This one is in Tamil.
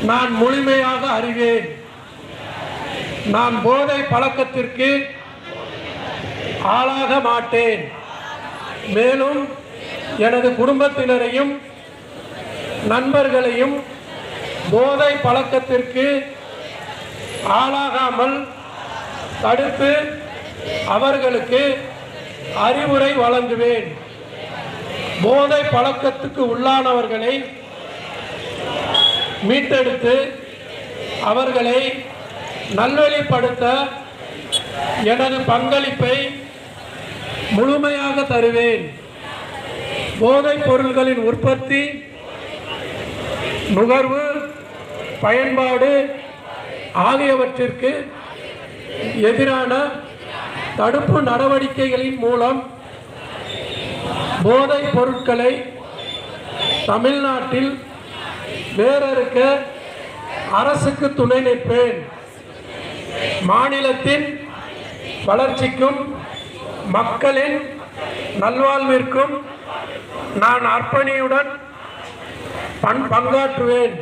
நான் முழுமையாக அறிவேன். நான் போதை பழக்கத்திற்கு ஆளாக மாட்டேன். மேலும் எனது குடும்பத்தினரையும் நண்பர்களையும் போதை பழக்கத்திற்கு ஆளாகாமல் தடுத்து அவர்களுக்கு அறிவுரை வழங்குவேன். போதை பழக்கத்துக்கு உள்ளானவர்களை மீட்டெடுத்து அவர்களை நல்வழிப்படுத்த எனது பங்களிப்பை முழுமையாக தருவேன். போதைப் பொருள்களின் உற்பத்தி, நுகர்வு, பயன்பாடு ஆகியவற்றிற்கு எதிரான தடுப்பு நடவடிக்கைகளின் மூலம் போதைப் பொருட்களை தமிழ்நாட்டில் வேறறுக்க அரசுக்கு துணை நிற்பேன். மாநிலத்தின் வளர்ச்சிக்கும் மக்களின் நல்வாழ்விற்கும் நான் அர்ப்பணியுடன் பங்காற்றுவேன்.